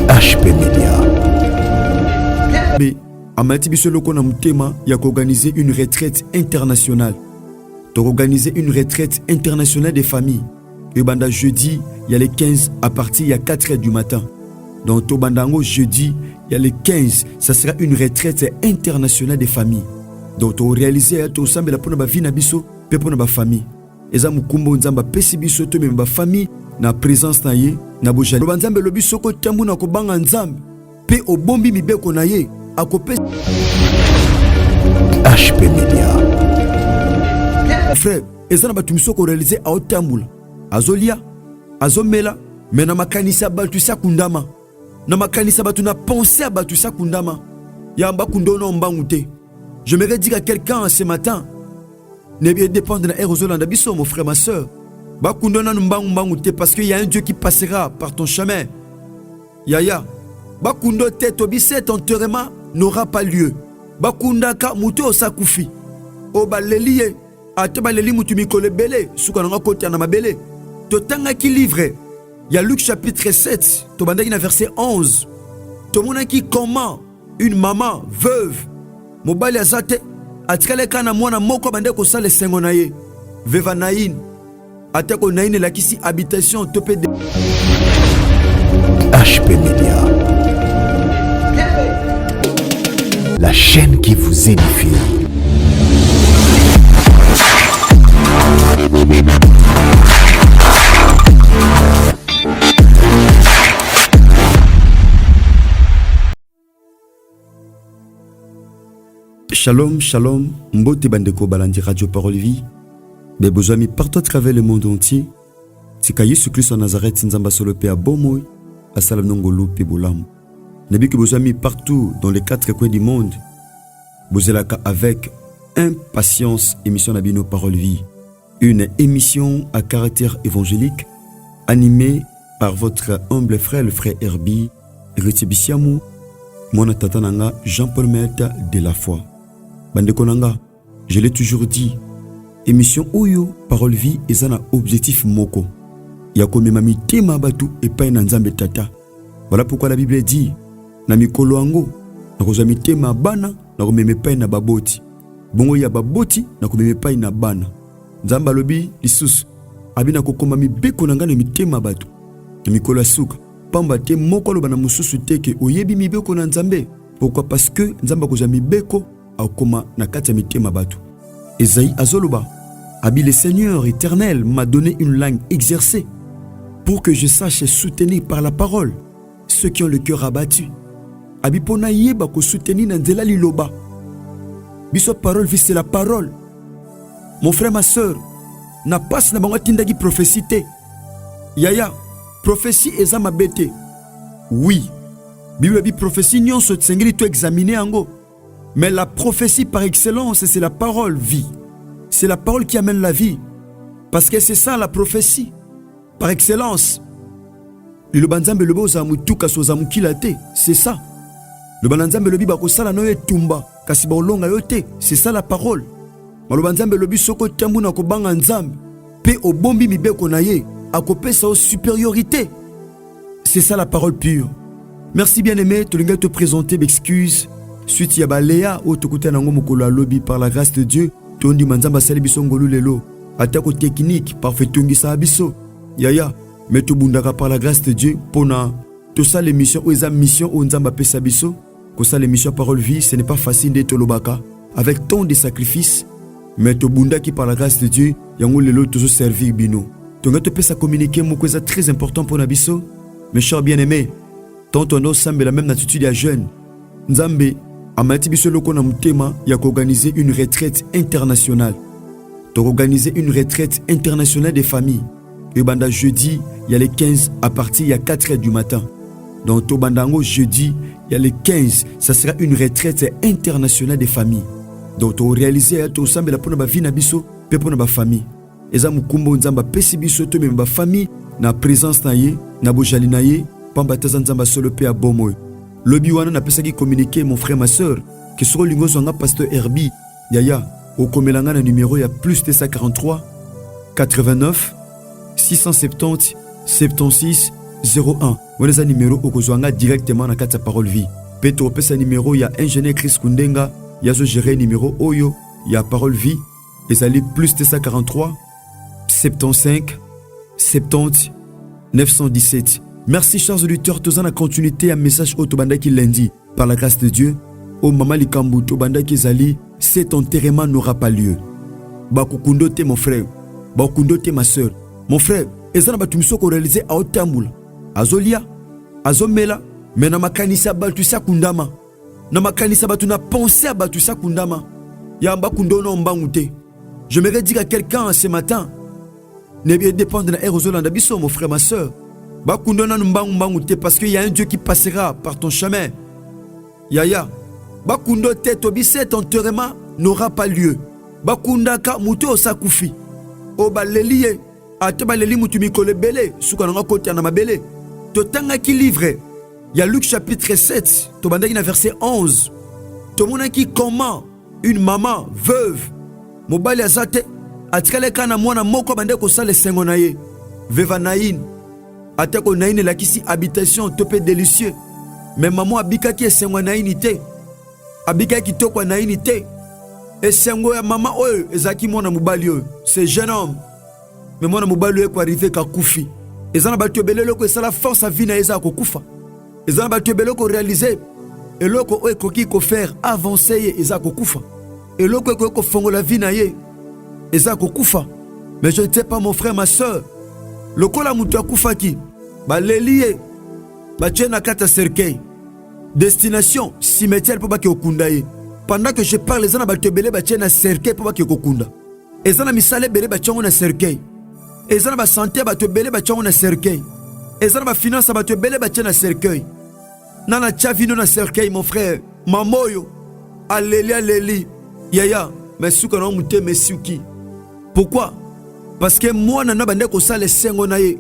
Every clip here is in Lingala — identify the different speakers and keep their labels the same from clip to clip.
Speaker 1: HP Media. Mais amati biso loko na mutema ya organiser une retraite internationale. Organiser une retraite internationale des familles. Et banda jeudi, il y a les 15 à partir il y a 4h du matin. Donc Tobandango jeudi, il y a les 15, ça sera une retraite internationale des familles. Donc on réaliser to sambe la pona ba vie na biso, pe pona ba famille. Eza mukumbo nzamba pesi biso to me ba famille na présence na ye na bojali. Banzambe lobi soko tambu na ko banga nzambe. Pe obombi mibeko na ye akope HP Media. Frère, ezana batumiso ko réaliser a otambula. Azolia, azomela, mais na makanisa batu sa kundama. Na makanisa batu na penser à batu sa kundama. Yamba kundono mbangute. Je me dire à quelqu'un ce matin, ne bien dépendre de la Aérozolanda biso, mon frère, ma soeur. Ba kundona mbangute parce qu'il y a un Dieu qui passera par ton chemin. Yaya, ba kundo te tobi cet enterrement n'aura pas lieu. Ba kundaka muto sakufi. O baleliye, ate baleli mutu mikole bele, suka nga koti na mabele. Totanga qui livre. Il y a Luc chapitre 7, Tobandaki na verset 11. Tomona qui comment une maman veuve mobali azate atikale kana mwana moko bande ko sale sengo na ye. Veva naïn ateko naïn la kisi habitation topé de
Speaker 2: HP Media. La chaîne qui vous édifie.
Speaker 1: Shalom, shalom, mbote bandeko balandi Radio Parole Vie. Mes beaux amis partout à travers le monde entier. Tika Yesu Christ en Nazareth, Nzamba solo pe abomoy, asalam nongolo pe bolam. Nabi que beaux amis partout dans les 4 coins du monde. Bozelaka avec impatience émission Nabino Parole Vie. Une émission à caractère évangélique animée par votre humble frère, le frère Herbie Retibisiamu, mon tatananga Jean-Paul Meta de la foi. Bandekonanga, je l'ai toujours dit, émission Oyo Parole Vie est un objectif moko. Yakome mami tema batu et pas nzambe tata. Voilà pourquoi la Bible dit na mikolo ango na kozami tema bana na komeme pa na baboti. Bongo ya baboti na komeme pa na bana. Nzamba lobi lisusu abina kokoma mibeko na ngana mitema batu. Na mikolo asuka pamba te moko lo bana mususu teke oyebi mibeko na nzambe. Pourquoi? Parce que nzamba kozami mibeko akoma na kati ya mitema batu. Esaïe azoloba abi le Seigneur éternel m'a donné une langue exercée pour que je sache soutenir par la parole ceux qui ont le cœur abattu. Abi pona yeba ko soutenir na nzela liloba. Biso parole vie c'est la parole. Mon frère, ma soeur, na pas na bango tindaki prophétie te. Yaya, prophétie eza mabete. Oui. Bible dit prophétie nyonso tsengeli to examiner ango. Mais la prophétie par excellence, c'est la parole vie. C'est la parole qui amène la vie. Parce que c'est ça la prophétie. Par excellence. Le banzambe le boza mutuka soza mukilate, c'est ça. Le banzambe le biba ko sala no etumba, kasi ba olonga yote, c'est ça la parole. Le banzambe le bisoko tambu na ko banga nzambe, pe obombi mibeko na ye, akopesa o supériorité. C'est ça la parole pure. Merci bien-aimé, tu l'as te présenter m'excuse. Suite ya balea o tokuta nango mokolo alobi par la grâce de Dieu, tondi manzamba sali biso ngolu lelo. Atako technique parfait tungisa biso. Yaya, mais to bundaka par la grâce de Dieu pona to ça l'émission ou eza mission o nzamba pesa biso. Ko ça l'émission Parole Vie, ce n'est pas facile de tolobaka avec tant de sacrifices, mais to bundaki par la grâce de Dieu, yango lelo tozo servir bino. Tonga te pesa communiquer moko eza très important pour nabiso. Mes chers bien-aimés, tant on a semble la même attitude à jeune. Nzambe amati biso loko na mutema ya organiser une retraite internationale. To organiser une retraite internationale des familles. Et banda jeudi, il y a les 15 à partir il y a 4h du matin. Donc Tobandango jeudi, il y a les 15, ça sera une retraite internationale des familles. Donc to réaliser to semble la pona ba vie na biso, pe pona ba famille. Eza mukumbo nzamba pesi biso to même ba famille na présence na ye, na bojali na ye, pamba taza nzamba solo pe abomoy. Lobi wana na pesa ki communiquer mon frère ma soeur que sur lingo zonga pasteur Herbie Yaya au komelanga na numéro ya plus 243 89 670 76 01. Voilà numéro okozwanga directement na kati ya Parole Vie. Peut opesa numéro ya ingénieur Chris Kundenga, ya zo gérer numéro oyo ya Parole Vie. Ezali plus 243 75 70 917. Merci chers auditeurs, tous en la continuité à message autobandaki lundi par la grâce de Dieu. Au Mama Likambu tobandaki zali, cet enterrement n'aura pas lieu. Bakukundo te mon frère, bakukundo te ma soeur. Mon frère, ezana batumiso ko réaliser a otambula. Azolia, azomela, mais na makanisa batu sa kundama. Na makanisa batu na penser à batu sa kundama. Ya bakundo no mbangute. Je me dire à quelqu'un ce matin, ne dépend de la Erozolanda biso mon frère, ma soeur. Bakundo na mbangute parce qu'il y a un Dieu qui passera par ton chemin. Yaya, bakundo te tobi cet enterrement n'aura pas lieu. Bakunda ka muto sakufi. O baleliye, ate baleli mutu mikole bele, sukananga koti na mabele. Totanga ki livre. Il y a Luc chapitre 7, tobandaki na verset 11. Tomona ki comment une maman veuve mobali azate atikale kana mwana moko bande ko sale sengo na ye. Veva naïn. Ateko naïn la kisi habitation topé délicieux. Mais maman abika ki sengo naïn te. Abika ki tokwa naïn te. Et sengo ya maman oyo ezaki mwana mobali oyo. C'est jeune homme. Mais mwana mobali oyo ko arrivé ka kufi. Ezana batu belelo ko sala force à vie na eza ko kufa. Ezana batu belelo ko réaliser eloko oyo koki ko faire avancer eza ko kufa. Eloko oyo ko fongola vie na ye eza ko kufa. Mais je ne sais pas mon frère ma soeur. Lokola mutu akufaki balelie bachena kata cercueil. Destination cimetière pour baki okundaye. Pendant que je parle ezana batu belelo bachena cercueil pour baki okunda. Ezana misale belelo bachongo na cercueil. Ezana ba santé batu belelo bachongo na cercueil. Ezana ba finance batu belelo bachena cercueil. Nana chavino na cercueil mon frère. Mamoyo aleli yaya mais souka na muté mesuki. Pourquoi? Parce que moi nana bande ko sale sengo na ye.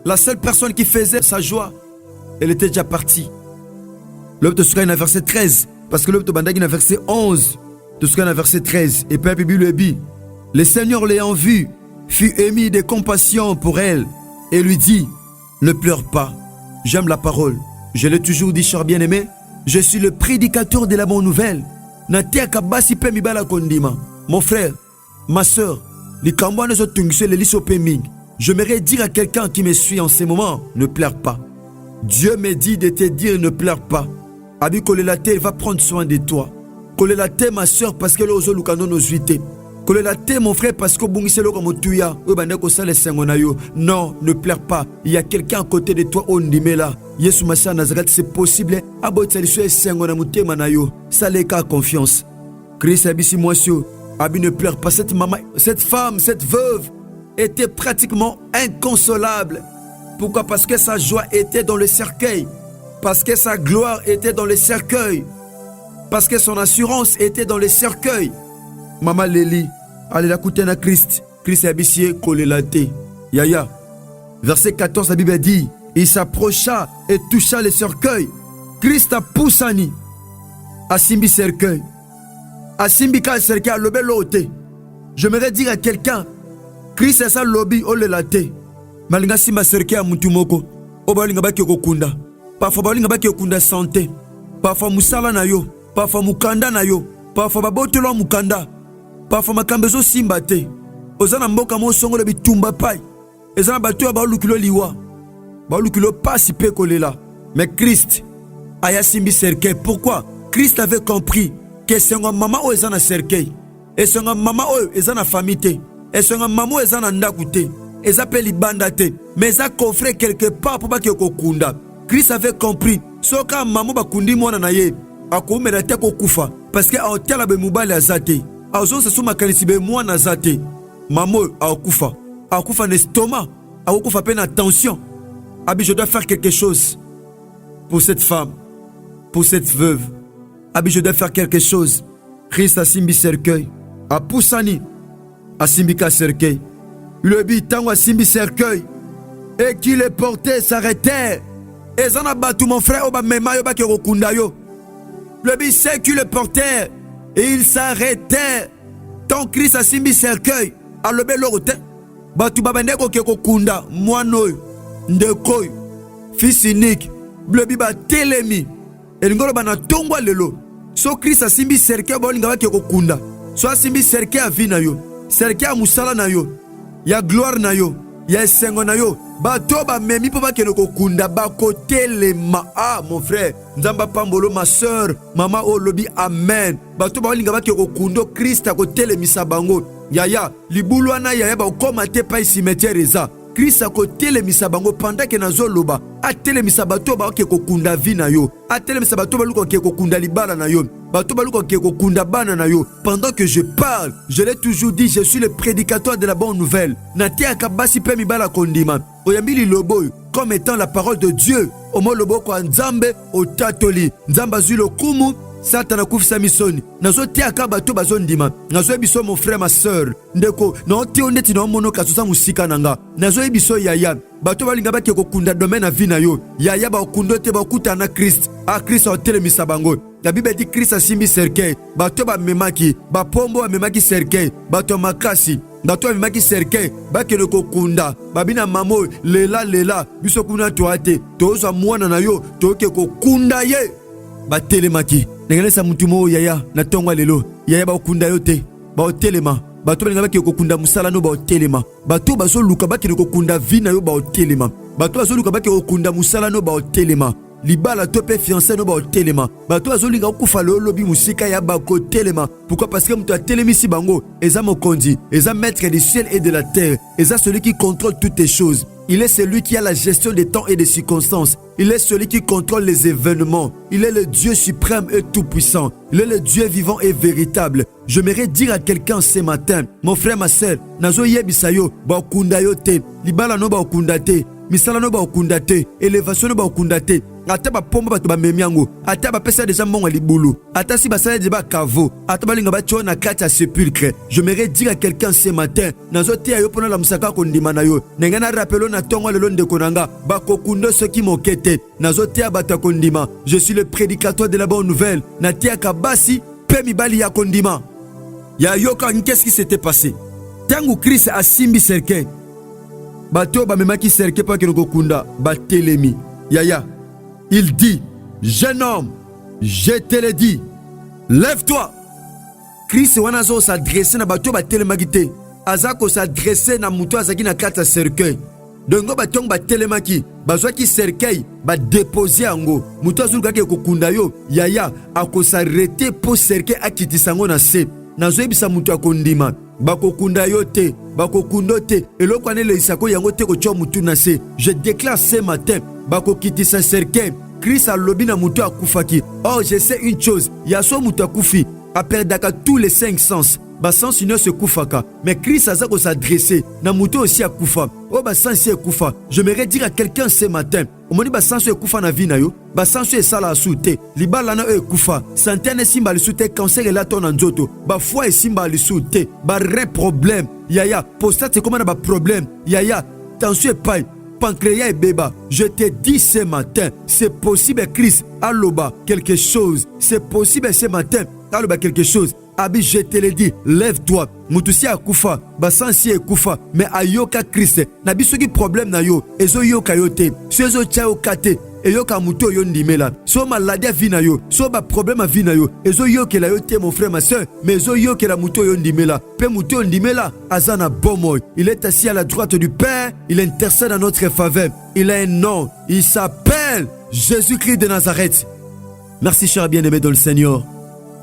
Speaker 1: La seule personne qui faisait sa joie, elle était déjà partie. L'homme de Souka na verset 13 parce que l'homme de bandagi na verset 11 de Souka na verset 13 et Père Bibi lui dit le Seigneur l'ayant vu fut émis de compassion pour elle et lui dit ne pleure pas. J'aime la parole. Je l'ai toujours dit, cher bien-aimé, je suis le prédicateur de la bonne nouvelle. Mon frère, ma soeur, j'aimerais dire à quelqu'un qui me suit en ce moment, ne pleure pas. Dieu me dit de te dire ne pleure pas. Abi Kolelate va prendre soin de toi. Kolelate ma soeur parce que l'ozo lukano nos huité. Kolelate mon frère parce que bungiselo comme tuya. Non, ne pleure pas. Il y a quelqu'un à côté de toi, on dit là. Yesu Massa Nazareth, c'est possible. Ça les cas confiance. Christ abisi moisio. Abi ne pleure pas. Cette maman, cette femme, cette veuve était pratiquement inconsolable. Pourquoi? Parce que sa joie était dans le cercueil. Parce que sa gloire était dans le cercueil. Parce que son assurance était dans le cercueil. Maman Léli, allez la coûter à Christ. Christ abisi kolelate. Yaya. Verset 14, la Bible dit. Il s'approcha et toucha le cercueil. Christ a poussani. Asimbi cercueil. Asimbi ka cercueil lobe lote. J'aimerais dire à quelqu'un, Christ a sa lobby o le late. Malinga simba cercueil a mutumoko. Obalinga baki okunda. Parfois balinga baki okunda santé. Parfois musala na yo. Parfois mukanda na yo. Parfois babotelo mukanda. Parfois makambezo simba te. Ozana mboka mo songo le bitumba pai. Ezana batu ba lukilo liwa. Mais Christ a simbi cercueil. Pourquoi? Christ avait compris que c'est un maman ou est un cercueil. Et c'est un maman ou est un famille. Et c'est un maman ou est un ndakute. Et ça peut libandate. Mais ça coffre quelque part pour pas que kokunda. Christ avait compris. So ka maman ba kundi mwana na ye. Akoumela te kokufa. Parce que a otela be mubali azate. A ozo se suma kanisi be mwana azate. Maman a okufa. A okufa n'estomac. A okufa peine attention. Abi, je dois faire quelque chose pour cette femme, pour cette veuve. Abi, je dois faire quelque chose. Christ a simbi cercueil. A poussani. A simbi ka cercueil. Le bitango a simbi cercueil. Et qui les portait s'arrêtait. Et zan a battu mon frère oba mema yo ba ke rokunda yo. Le bi c'est qui le portait. Et il s'arrêtait. Tant Christ a simbi cercueil. A lebe lorote. Batu babende ko ke rokunda. Moanoy. Ndekoy fils unique blobi ba telemi elingolo bana tongwa lelo so Christ asimbi serke bolinga bake kokunda so asimbi serke ya vie na yo serke ya musala na yo ya gloire na yo ya esengo na yo bato bamemi mpo bakende kokunda bakotelema. Ah mon frère nzamba pambolo ma sœur mama olobi amen bato balinga bake kokunda Christ akotelemisa bango yaya libulu wana yaya bakoma te pa cimetière eza Christ akotelemisa bango pendant ke nazoloba atelemisa bato bake kokunda vie na yo atelemisa bato baluka ke kokunda libala na yo bato baluka ke kokunda bana na yo. Pendant que je parle, je l'ai toujours dit, je suis le prédicateur de la bonne nouvelle. Natiaka basi pe mibala kondima oyambili lobo comme étant la parole de Dieu omo lobo kwa nzambe otatoli nzamba zulo kumu Satana kufisa misoni nazo tiaka bato bazondima nazo ebiso mon frère ma sœur ndeko na ti ondeti na mono kasusa musika nanga nazo ebiso yaya bato balinga bake kokunda domaine na vie na yo yaya ba okundo te ba kuta na Christ a Christ otelemisa bango. La Bible dit Christ asimbi serkei bato ba memaki ba pombo ba memaki serkei bato makasi bato ba memaki serkei bakene kokunda babina mamo lela biso kuna toate toza mwana na yo toke kokunda ye batelemaki nengelesa mutumo yaya na tongwa lelo yaya ba okunda yo te ba otelema bato balinga bake kokunda musala no ba otelema bato bazoluka bakene kokunda vie na yo ba otelema bato bazoluka bake kokunda musala no ba otelema libala to pe fiancé no ba otelema bato azolinga okufa lobi musika ya bako telema. Pourquoi? Parce que muto atelemisi bango eza mokonzi eza maître du ciel et de la terre eza celui qui contrôle toutes les choses. Il est celui qui a la gestion des temps et des circonstances. Il est celui qui contrôle les événements. Il est le Dieu suprême et tout-puissant. Il est le Dieu vivant et véritable. J'aimerais dire à quelqu'un ce matin, mon frère, ma sœur, nazo yebisayo ba okunda yo te libala no ba okunda te misala no ba okunda te élévation no ba okunda te ata ba pomba bato ba memiango ata ba pesa déjà monga libulu ata si basala de ba kavo ata balinga ba chona kati ya sépulcre. J'aimerais dire à quelqu'un ce matin nazo te yo pona la musaka kondima na yo nengana rappelo na tongo lelo ndeko nanga ba kokundo ceux qui mokete nazo te bata kondima. Je suis le prédicateur de la bonne nouvelle na te kabasi pe mibali ya kondima ya yoka. Qu'est-ce qui s'était passé tangu Christ asimbi serke bato ba memaki serke pa keno kokunda ba telemi yaya. Il dit, jeune homme, je te le dis, lève-toi. Christ wanazo s'adresser na bato ba telemaki te azako s'adresser na muto azaki na kata cercueil dongo batong ba telemaki bazwaki cercueil ba déposer yango muto azuluka ke kokunda yo yaya akosarete po cercueil akitisango na se nazo ebisa muto akondima bakokunda yo te bakokundo te eloko anele isako yango te ko tcho mutu na se. Je déclare ce matin bakokitisa cercueil Christ alobi na mutu akufaki. Oh, je sais une chose, yaso mutu akufi aperdaka tous les 5 sens basens ino se kufaka mais Christ azako s'adresser na mutu aussi akufa oh basens ekufa. Je me dire à quelqu'un ce matin omoni basens ekufa na vie na yo basens esala asute libala na ekufa santé ne simba lisute cancer ela to na nzoto ba foi esimba lisute ba re problème yaya prostate comment na ba problème yaya tension epai pancréas et bébé. Je te dis ce matin, c'est possible Christ aloba quelque chose. C'est possible ce matin aloba quelque chose. Abi, je te le dis, lève-toi. Mutusi akufa, basansi ekufa, mais ayoka Christ. Nabi soki problème na yo, ezo yoka yote, ezo chao kate. Eyoka muto yo ndimela so maladie a vie na yo so ba problème a vie na yo ezo yokela yo te mon frère ma soeur mais ezo yokela muto yo ndimela pe muto yo ndimela azana bomoy. Il est assis à la droite du Père, il intercède en notre faveur. Il a un nom, il s'appelle Jésus-Christ de Nazareth. Merci cher bien-aimé dans le Seigneur.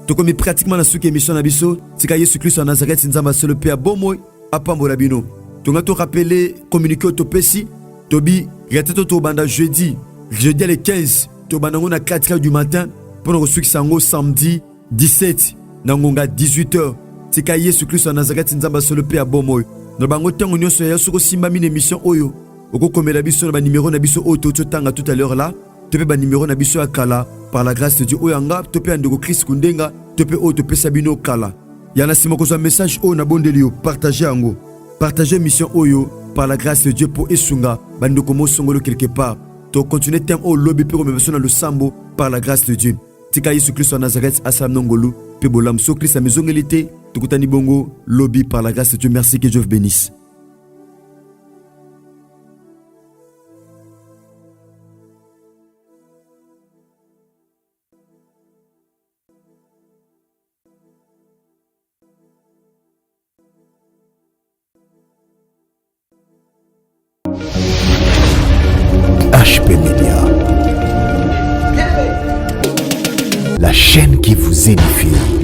Speaker 1: Tokomi pratiquement la souki émission na biso tika Yesu Christ en Nazareth nzamba solo pe bomoy apambola bino. Tonga to rappeler communiquer au topesi tobi reteto to banda jeudi à les 15, Tobanango na 4h du matin pour nous suivre sango samedi 17 nangonga 18h. Tika Yesu Christ en Nazareth nzamba solo pe abomoy. No bango tango nyonso ya soko simba mine émission oyo. Oko komela biso na ba numéro na biso oyo tanga tout à l'heure là. Tope ba numéro na biso akala par la grâce de Dieu oyanga tope andeko Christ kundenga tope oyo tope sabino kala. Yana sima ko message oyo na bondelio partager yango. Partager mission oyo par la grâce de Dieu pour esunga bandeko mo songolo quelque part. To continuer thème au lobby pour remercier le sambo par la grâce de Dieu. Tika Yesu Christ en Nazareth asam nongolu pe bolam so Christ a maison elité tukutani bongo lobby par la grâce de Dieu. Merci, que Dieu vous bénisse.
Speaker 2: Loupé Média. La chaîne qui vous édifie.